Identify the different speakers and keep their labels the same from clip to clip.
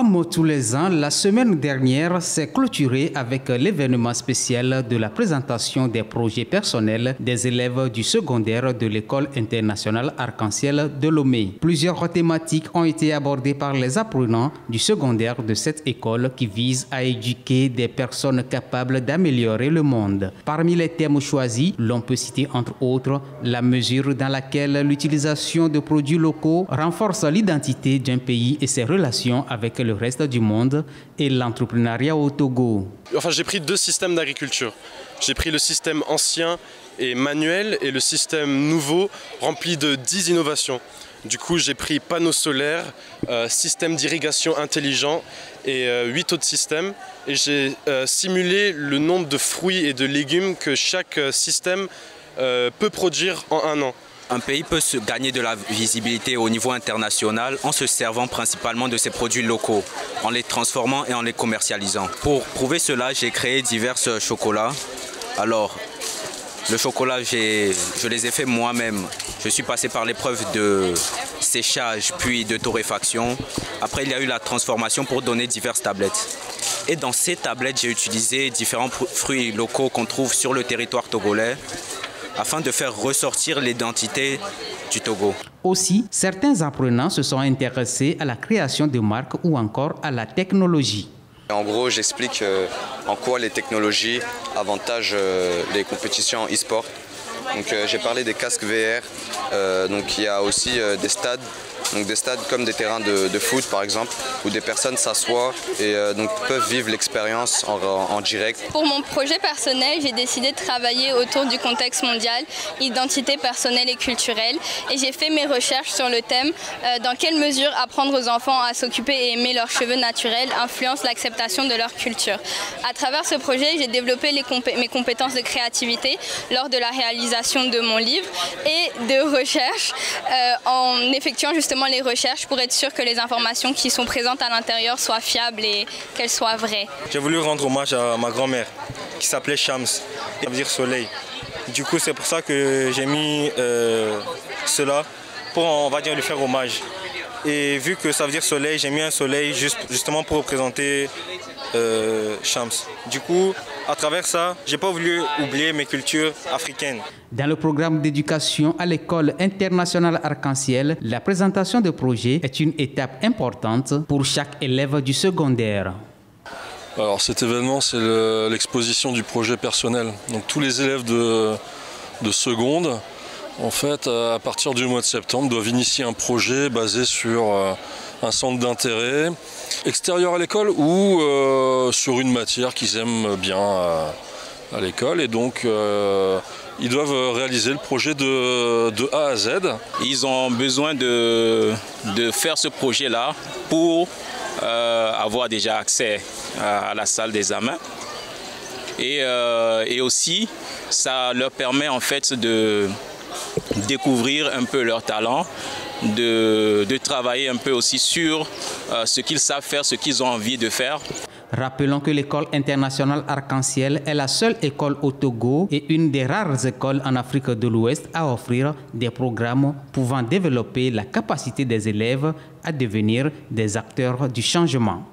Speaker 1: Comme tous les ans, la semaine dernière s'est clôturée avec l'événement spécial de la présentation des projets personnels des élèves du secondaire de l'école internationale Arc-en-Ciel de Lomé. Plusieurs thématiques ont été abordées par les apprenants du secondaire de cette école qui vise à éduquer des personnes capables d'améliorer le monde. Parmi les thèmes choisis, l'on peut citer entre autres la mesure dans laquelle l'utilisation de produits locaux renforce l'identité d'un pays et ses relations avec le reste du monde et l'entrepreneuriat au Togo.
Speaker 2: Enfin, j'ai pris deux systèmes d'agriculture. J'ai pris le système ancien et manuel et le système nouveau rempli de 10 innovations. Du coup, j'ai pris panneaux solaires, système d'irrigation intelligent et 8 autres systèmes. Et j'ai simulé le nombre de fruits et de légumes que chaque système peut produire en un an.
Speaker 3: Un pays peut se gagner de la visibilité au niveau international en se servant principalement de ses produits locaux, en les transformant et en les commercialisant. Pour prouver cela, j'ai créé divers chocolats. Alors, le chocolat, je les ai faits moi-même. Je suis passé par l'épreuve de séchage puis de torréfaction. Après, il y a eu la transformation pour donner diverses tablettes. Et dans ces tablettes, j'ai utilisé différents fruits locaux qu'on trouve sur le territoire togolais, afin de faire ressortir l'identité du Togo.
Speaker 1: Aussi, certains apprenants se sont intéressés à la création de marques ou encore à la technologie.
Speaker 4: En gros, j'explique en quoi les technologies avantagent les compétitions e-sport. Donc, j'ai parlé des casques VR, donc il y a aussi des stades. Donc des stades comme des terrains de foot par exemple, où des personnes s'assoient et donc peuvent vivre l'expérience en direct.
Speaker 5: Pour mon projet personnel, j'ai décidé de travailler autour du contexte mondial, identité personnelle et culturelle. Et j'ai fait mes recherches sur le thème dans quelle mesure apprendre aux enfants à s'occuper et aimer leurs cheveux naturels influence l'acceptation de leur culture. À travers ce projet, j'ai développé mes compétences de créativité lors de la réalisation de mon livre et de recherche en effectuant justement les recherches pour être sûr que les informations qui sont présentes à l'intérieur soient fiables et qu'elles soient vraies.
Speaker 6: J'ai voulu rendre hommage à ma grand-mère qui s'appelait Shams, ça veut dire soleil. Du coup, c'est pour ça que j'ai mis cela pour, on va dire, lui faire hommage. Et vu que ça veut dire soleil, j'ai mis un soleil justement pour représenter Shams. Du coup, à travers ça, je n'ai pas voulu oublier mes cultures africaines.
Speaker 1: Dans le programme d'éducation à l'école internationale Arc-en-Ciel, la présentation de projets est une étape importante pour chaque élève du secondaire.
Speaker 7: Alors cet événement, c'est l'exposition du projet personnel. Donc tous les élèves de seconde, en fait, à partir du mois de septembre, doivent initier un projet basé sur un centre d'intérêt extérieur à l'école ou sur une matière qu'ils aiment bien à l'école. Et donc, ils doivent réaliser le projet de A à Z.
Speaker 3: Ils ont besoin de faire ce projet-là pour avoir déjà accès à la salle d'examen. Et aussi, ça leur permet en fait de découvrir un peu leur talent, de travailler un peu aussi sur ce qu'ils savent faire, ce qu'ils ont envie de faire.
Speaker 1: Rappelons que l'école internationale Arc-en-Ciel est la seule école au Togo et une des rares écoles en Afrique de l'Ouest à offrir des programmes pouvant développer la capacité des élèves à devenir des acteurs du changement.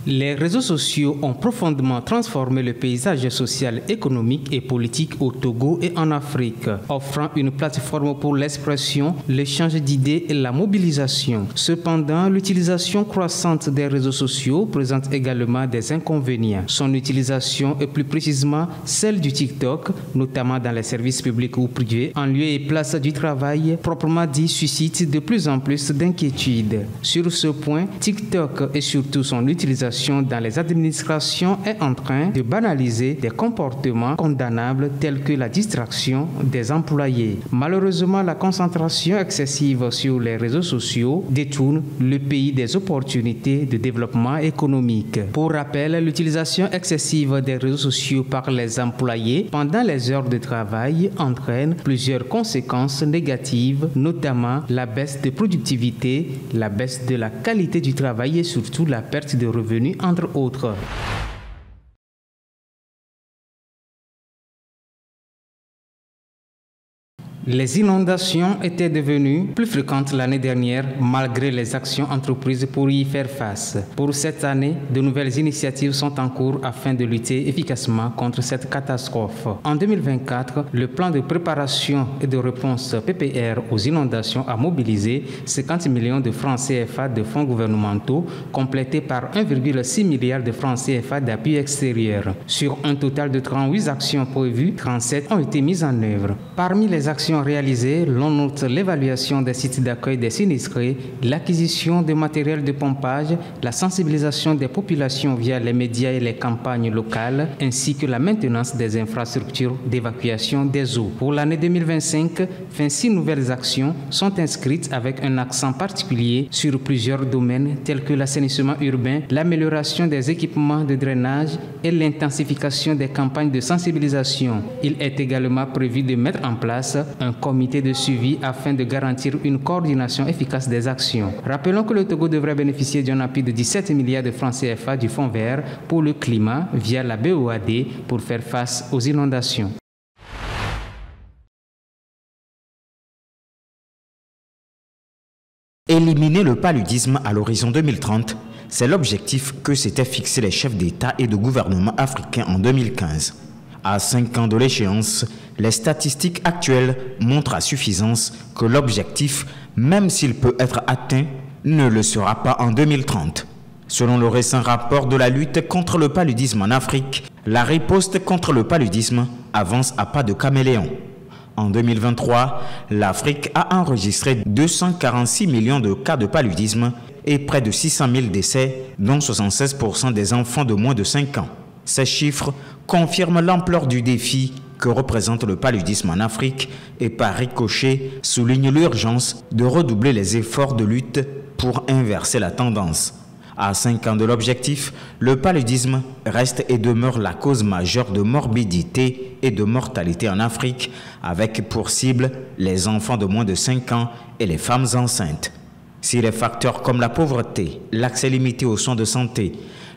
Speaker 1: Les réseaux sociaux ont profondément transformé le paysage social, économique et politique au Togo et en Afrique, offrant une plateforme pour l'expression, l'échange d'idées et la mobilisation. Cependant, l'utilisation croissante des réseaux sociaux présente également des inconvénients. Son utilisation et plus précisément celle du TikTok, notamment dans les services publics ou privés, en lieu et place du travail, proprement dit, suscite de plus en plus d'inquiétudes. Sur ce point, TikTok et surtout son utilisation dans les administrations est en train de banaliser des comportements condamnables tels que la distraction des employés. Malheureusement, la concentration excessive sur les réseaux sociaux détourne le pays des opportunités de développement économique. Pour rappel, l'utilisation excessive des réseaux sociaux par les employés pendant les heures de travail entraîne plusieurs conséquences négatives, notamment la baisse de productivité, la baisse de la qualité du travail et surtout la perte de revenus, entre autres. Les inondations étaient devenues plus fréquentes l'année dernière malgré les actions entreprises pour y faire face. Pour cette année, de nouvelles initiatives sont en cours afin de lutter efficacement contre cette catastrophe. En 2024, le plan de préparation et de réponse PPR aux inondations a mobilisé 50 millions de francs CFA de fonds gouvernementaux, complétés par 1,6 milliard de francs CFA d'appui extérieur. Sur un total de 38 actions prévues, 37 ont été mises en œuvre. Parmi les actions réalisées, l'on note l'évaluation des sites d'accueil des sinistrés, l'acquisition de matériel de pompage, la sensibilisation des populations via les médias et les campagnes locales, ainsi que la maintenance des infrastructures d'évacuation des eaux. Pour l'année 2025, 26 nouvelles actions sont inscrites avec un accent particulier sur plusieurs domaines tels que l'assainissement urbain, l'amélioration des équipements de drainage et l'intensification des campagnes de sensibilisation. Il est également prévu de mettre en place un comité de suivi afin de garantir une coordination efficace des actions. Rappelons que le Togo devrait bénéficier d'un appui de 17 milliards de francs CFA du Fonds vert pour le climat via la BOAD pour faire face aux inondations.
Speaker 8: Éliminer le paludisme à l'horizon 2030, c'est l'objectif que s'étaient fixés les chefs d'État et de gouvernement africains en 2015. À 5 ans de l'échéance, les statistiques actuelles montrent à suffisance que l'objectif, même s'il peut être atteint, ne le sera pas en 2030. Selon le récent rapport de la lutte contre le paludisme en Afrique, la riposte contre le paludisme avance à pas de caméléon. En 2023, l'Afrique a enregistré 246 millions de cas de paludisme et près de 600 000 décès, dont 76% des enfants de moins de 5 ans. Ces chiffres confirment l'ampleur du défi que représente le paludisme en Afrique et par ricochet soulignent l'urgence de redoubler les efforts de lutte pour inverser la tendance. À 5 ans de l'objectif, le paludisme reste et demeure la cause majeure de morbidité et de mortalité en Afrique, avec pour cible les enfants de moins de 5 ans et les femmes enceintes. Si les facteurs comme la pauvreté, l'accès limité aux soins de santé,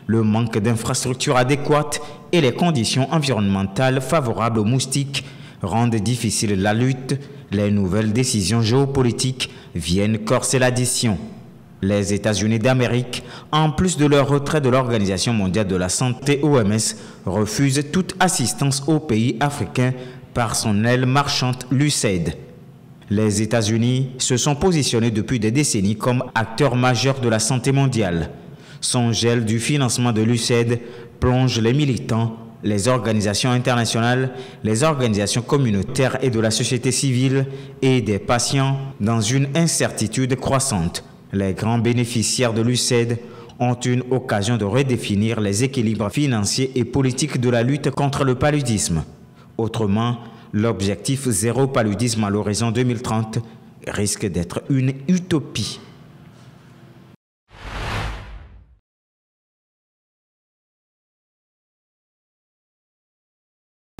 Speaker 8: le manque d'infrastructures adéquates et les conditions environnementales favorables aux moustiques rendent difficile la lutte, les nouvelles décisions géopolitiques viennent corser l'addition. Les États-Unis d'Amérique, en plus de leur retrait de l'Organisation mondiale de la santé OMS, refusent toute assistance aux pays africains par son aile marchande l'USAID. Les États-Unis se sont positionnés depuis des décennies comme acteurs majeurs de la santé mondiale. Son gel du financement de l'USAID plonge les militants, les organisations internationales, les organisations communautaires et de la société civile et des patients dans une incertitude croissante. Les grands bénéficiaires de l'USAID ont une occasion de redéfinir les équilibres financiers et politiques de la lutte contre le paludisme. Autrement, l'objectif zéro paludisme à l'horizon 2030 risque d'être une utopie.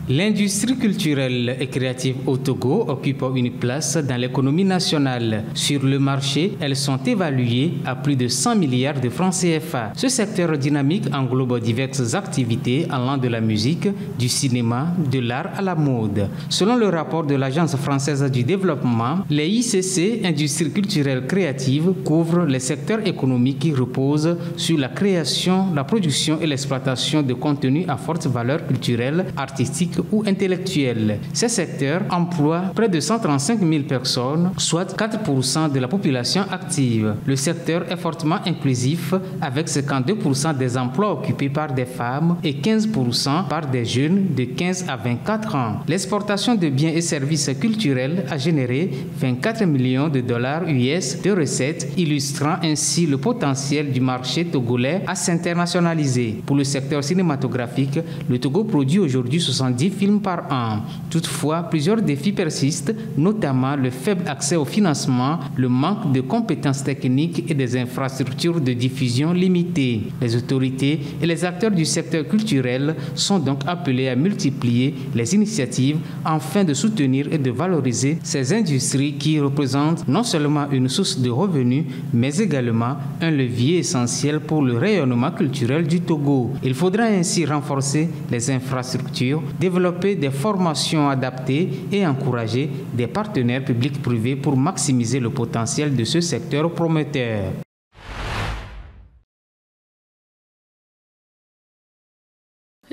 Speaker 1: L'industrie culturelle et créative au Togo occupe une place dans l'économie nationale. Sur le marché, elles sont évaluées à plus de 100 milliards de francs CFA. Ce secteur dynamique englobe diverses activités allant de la musique, du cinéma, de l'art à la mode. Selon le rapport de l'Agence française du développement, les ICC, industrie culturelle créative, couvrent les secteurs économiques qui reposent sur la création, la production et l'exploitation de contenus à forte valeur culturelle, artistique ou intellectuelle. Ces secteurs emploient près de 135 000 personnes, soit 4% de la population active. Le secteur est fortement inclusif avec 52% des emplois occupés par des femmes et 15% par des jeunes de 15 à 24 ans. L'exportation de biens et services culturels a généré 24 millions de dollars US de recettes, illustrant ainsi le potentiel du marché togolais à s'internationaliser. Pour le secteur cinématographique, le Togo produit aujourd'hui 70 films par an. Toutefois, plusieurs défis persistent, notamment le faible accès au financement, le manque de compétences techniques et des infrastructures de diffusion limitées. Les autorités et les acteurs du secteur culturel sont donc appelés à multiplier les initiatives afin de soutenir et de valoriser ces industries qui représentent non seulement une source de revenus, mais également un levier essentiel pour le rayonnement culturel du Togo. Il faudra ainsi renforcer les infrastructures, développer développer des formations adaptées et encourager des partenaires publics-privés pour maximiser le potentiel de ce secteur prometteur.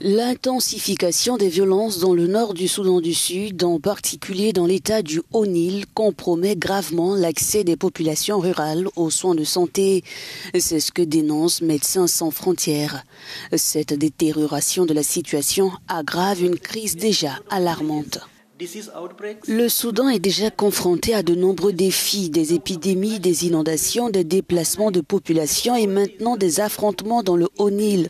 Speaker 9: L'intensification des violences dans le nord du Soudan du Sud, en particulier dans l'état du Haut-Nil, compromet gravement l'accès des populations rurales aux soins de santé. C'est ce que dénonce Médecins sans frontières. Cette détérioration de la situation aggrave une crise déjà alarmante. Le Soudan est déjà confronté à de nombreux défis, des épidémies, des inondations, des déplacements de population et maintenant des affrontements dans le Haut-Nil.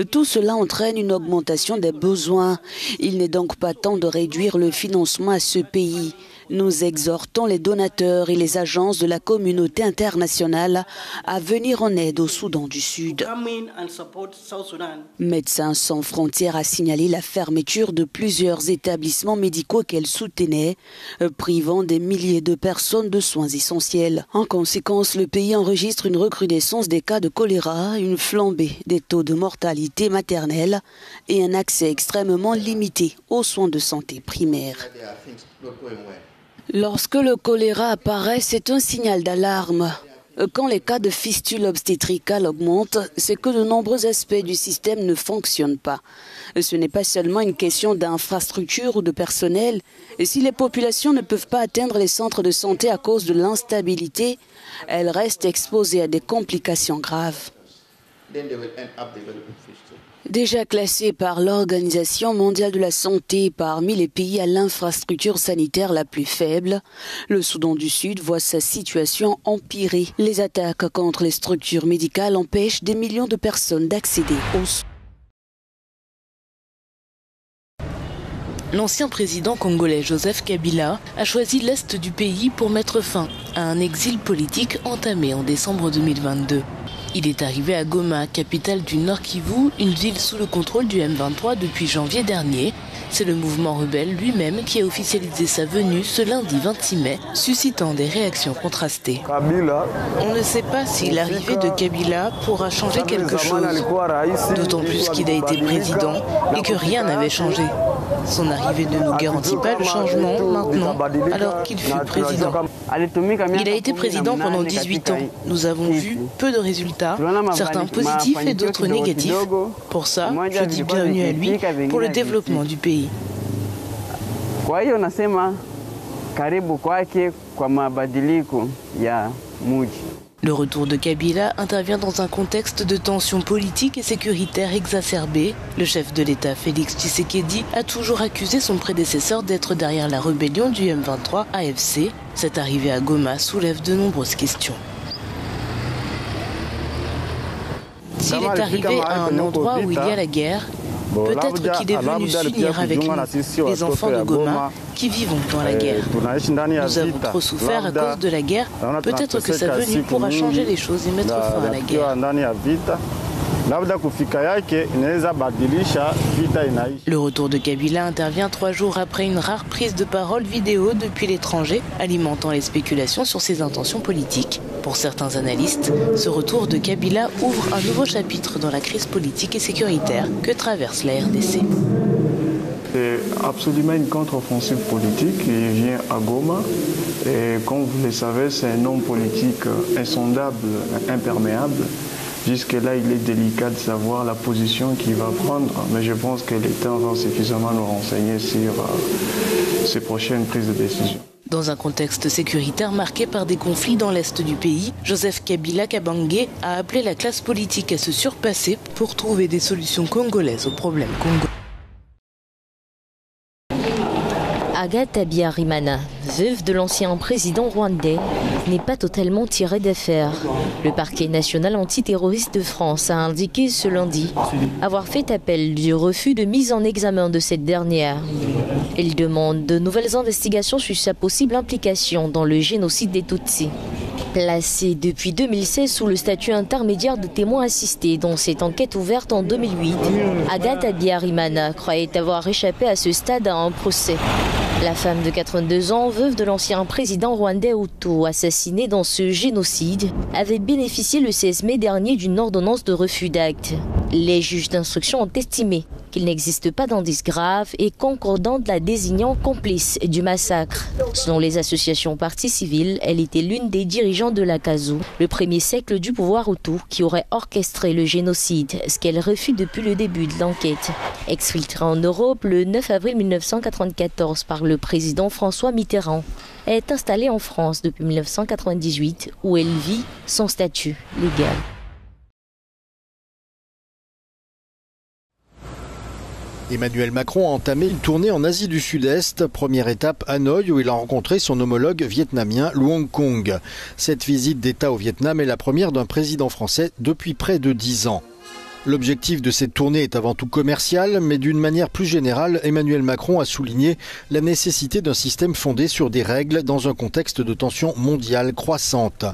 Speaker 9: Tout cela entraîne une augmentation des besoins. Il n'est donc pas temps de réduire le financement à ce pays. Nous exhortons les donateurs et les agences de la communauté internationale à venir en aide au Soudan du Sud. Médecins sans frontières a signalé la fermeture de plusieurs établissements médicaux qu'elle soutenait, privant des milliers de personnes de soins essentiels. En conséquence, le pays enregistre une recrudescence des cas de choléra, une flambée des taux de mortalité maternelle et un accès extrêmement limité aux soins de santé primaires. Lorsque le choléra apparaît, c'est un signal d'alarme. Quand les cas de fistule obstétricale augmentent, c'est que de nombreux aspects du système ne fonctionnent pas. Ce n'est pas seulement une question d'infrastructure ou de personnel. Et si les populations ne peuvent pas atteindre les centres de santé à cause de l'instabilité, elles restent exposées à des complications graves. Déjà classé par l'Organisation mondiale de la santé parmi les pays à l'infrastructure sanitaire la plus faible, le Soudan du Sud voit sa situation empirer. Les attaques contre les structures médicales empêchent des millions de personnes d'accéder aux soins.
Speaker 10: L'ancien président congolais Joseph Kabila a choisi l'est du pays pour mettre fin à un exil politique entamé en décembre 2022. Il est arrivé à Goma, capitale du Nord Kivu, une ville sous le contrôle du M23 depuis janvier dernier. C'est le mouvement rebelle lui-même qui a officialisé sa venue ce lundi 26 mai, suscitant des réactions contrastées. On ne sait pas si l'arrivée de Kabila pourra changer quelque chose, d'autant plus qu'il a été président et que rien n'avait changé. Son arrivée ne nous garantit pas le changement maintenant, alors qu'il fut président. Il a été président pendant 18 ans. Nous avons vu peu de résultats, certains positifs et d'autres négatifs. Pour ça, je dis bienvenue à lui pour le développement du pays. Le retour de Kabila intervient dans un contexte de tensions politiques et sécuritaires exacerbées. Le chef de l'État, Félix Tshisekedi, a toujours accusé son prédécesseur d'être derrière la rébellion du M23 AFC. Cette arrivée à Goma soulève de nombreuses questions. S'il est arrivé à un endroit où il y a la guerre, peut-être qu'il est venu s'unir avec nous, les enfants de Goma, qui vivons dans la guerre. Nous avons trop souffert à cause de la guerre. Peut-être que sa venue pourra changer les choses et mettre fin à la guerre. Le retour de Kabila intervient 3 jours après une rare prise de parole vidéo depuis l'étranger, alimentant les spéculations sur ses intentions politiques. Pour certains analystes, ce retour de Kabila ouvre un nouveau chapitre dans la crise politique et sécuritaire que traverse la RDC.
Speaker 11: C'est absolument une contre-offensive politique qui vient à Goma. Et comme vous le savez, c'est un homme politique insondable, imperméable. Jusque-là, il est délicat de savoir la position qu'il va prendre, mais je pense que l'État va suffisamment nous renseigner sur ses prochaines prises de décision.
Speaker 10: Dans un contexte sécuritaire marqué par des conflits dans l'est du pays, Joseph Kabila Kabange a appelé la classe politique à se surpasser pour trouver des solutions congolaises aux problèmes congolais.
Speaker 12: Agatha Habyarimana, veuve de l'ancien président rwandais, n'est pas totalement tirée d'affaire. Le parquet national antiterroriste de France a indiqué ce lundi avoir fait appel du refus de mise en examen de cette dernière. Il demande de nouvelles investigations sur sa possible implication dans le génocide des Tutsis. Placée depuis 2016 sous le statut intermédiaire de témoin assisté dans cette enquête ouverte en 2008, Agatha Habyarimana croyait avoir échappé à ce stade à un procès. La femme de 82 ans, veuve de l'ancien président rwandais Hutu, assassiné dans ce génocide, avait bénéficié le 16 mai dernier d'une ordonnance de refus d'acte. Les juges d'instruction ont estimé qu'il n'existe pas d'indices graves et concordants la désignant complice du massacre. Selon les associations parties civiles, elle était l'une des dirigeants de l'Akazu, le premier cercle du pouvoir Hutu qui aurait orchestré le génocide, ce qu'elle refuse depuis le début de l'enquête. Exfiltrée en Europe le 9 avril 1994 par le président François Mitterrand, elle est installée en France depuis 1998 où elle vit son statut légal.
Speaker 13: Emmanuel Macron a entamé une tournée en Asie du Sud-Est, première étape Hanoï où il a rencontré son homologue vietnamien Luong Kong. Cette visite d'État au Vietnam est la première d'un président français depuis près de 10 ans. L'objectif de cette tournée est avant tout commercial, mais d'une manière plus générale, Emmanuel Macron a souligné la nécessité d'un système fondé sur des règles dans un contexte de tension mondiale croissante.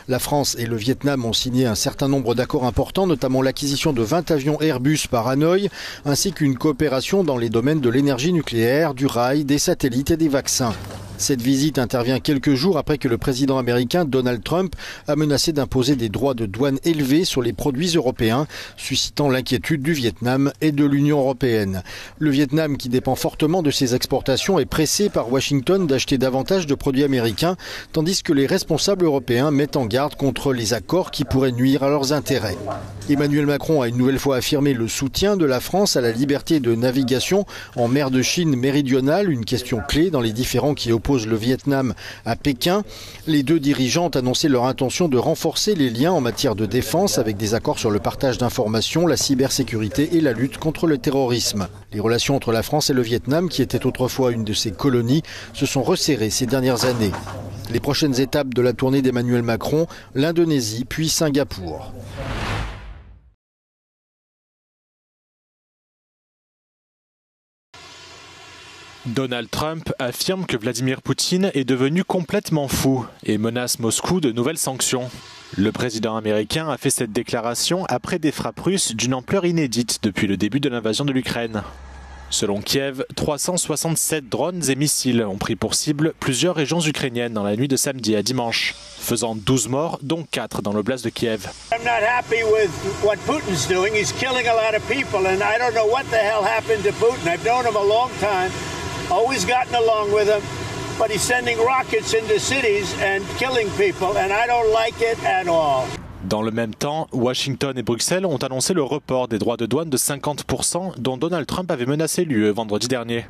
Speaker 13: La France et le Vietnam ont signé un certain nombre d'accords importants, notamment l'acquisition de 20 avions Airbus par Hanoï, ainsi qu'une coopération dans les domaines de l'énergie nucléaire, du rail, des satellites et des vaccins. Cette visite intervient quelques jours après que le président américain Donald Trump a menacé d'imposer des droits de douane élevés sur les produits européens, suscitant l'inquiétude du Vietnam et de l'Union européenne. Le Vietnam, qui dépend fortement de ses exportations, est pressé par Washington d'acheter davantage de produits américains, tandis que les responsables européens mettent en garde contre les accords qui pourraient nuire à leurs intérêts. Emmanuel Macron a une nouvelle fois affirmé le soutien de la France à la liberté de navigation en mer de Chine méridionale, une question clé dans les différends qui opposent le Vietnam à Pékin. Les deux dirigeants ont annoncé leur intention de renforcer les liens en matière de défense avec des accords sur le partage d'informations, la cybersécurité et la lutte contre le terrorisme. Les relations entre la France et le Vietnam, qui était autrefois une de ses colonies, se sont resserrées ces dernières années. Les prochaines étapes de la tournée d'Emmanuel Macron, l'Indonésie puis Singapour.
Speaker 14: Donald Trump affirme que Vladimir Poutine est devenu complètement fou et menace Moscou de nouvelles sanctions. Le président américain a fait cette déclaration après des frappes russes d'une ampleur inédite depuis le début de l'invasion de l'Ukraine. Selon Kiev, 367 drones et missiles ont pris pour cible plusieurs régions ukrainiennes dans la nuit de samedi à dimanche, faisant 12 morts, dont 4 dans l'oblast de Kiev.
Speaker 15: I'm not happy with what Putin's doing. He's killing a lot of people and I don't know what the hell happened to Putin. I've known him a long time. Always gotten along with him, but he's sending rockets into cities and killing people, and I don't like it at all.
Speaker 14: Dans le même temps, Washington et Bruxelles ont annoncé le report des droits de douane de 50% dont Donald Trump avait menacé l'UE vendredi dernier.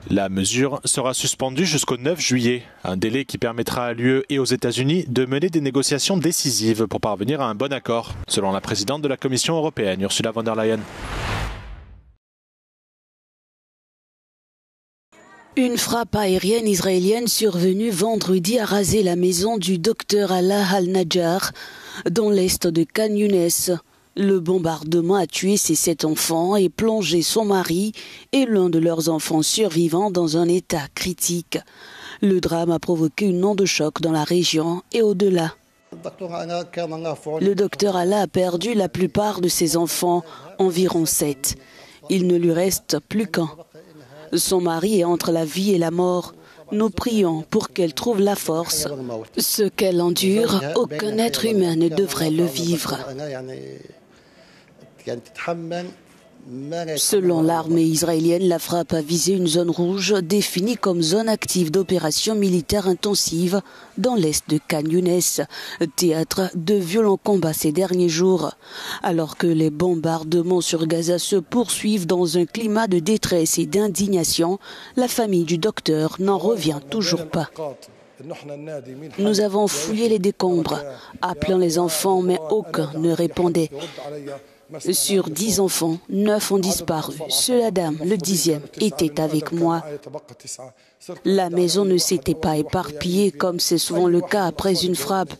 Speaker 14: La mesure sera suspendue jusqu'au 9 juillet, un délai qui permettra à l'UE et aux États-Unis de mener des négociations décisives pour parvenir à un bon accord, selon la présidente de la Commission européenne, Ursula von der Leyen.
Speaker 9: Une frappe aérienne israélienne survenue vendredi a rasé la maison du docteur Alaa al-Najjar dans l'est de Khan Younes. Le bombardement a tué ses 7 enfants et plongé son mari et l'un de leurs enfants survivants dans un état critique. Le drame a provoqué une onde de choc dans la région et au-delà. Le docteur Alaa a perdu la plupart de ses enfants, environ 7. Il ne lui reste plus qu'un. Son mari est entre la vie et la mort. Nous prions pour qu'elle trouve la force. Ce qu'elle endure, aucun être humain ne devrait le vivre. Selon l'armée israélienne, la frappe a visé une zone rouge définie comme zone active d'opération militaire intensive dans l'est de Khan Younes, théâtre de violents combats ces derniers jours. Alors que les bombardements sur Gaza se poursuivent dans un climat de détresse et d'indignation, la famille du docteur n'en revient toujours pas. Nous avons fouillé les décombres, appelant les enfants, mais aucun ne répondait. Sur 10 enfants, 9 ont disparu. Seule la dame, le 10e, était avec moi. La maison ne s'était pas éparpillée comme c'est souvent le cas après une frappe.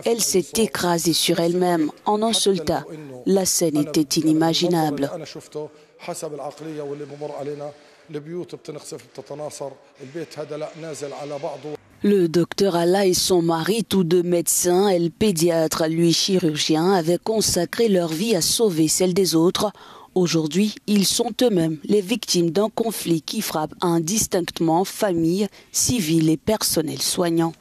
Speaker 9: Elle s'est écrasée sur elle-même en un seul tas. La scène était inimaginable. Le docteur Alaa et son mari, tous deux médecins, elle pédiatre, lui chirurgien, avaient consacré leur vie à sauver celle des autres. Aujourd'hui, ils sont eux-mêmes les victimes d'un conflit qui frappe indistinctement famille, civils et personnel soignant.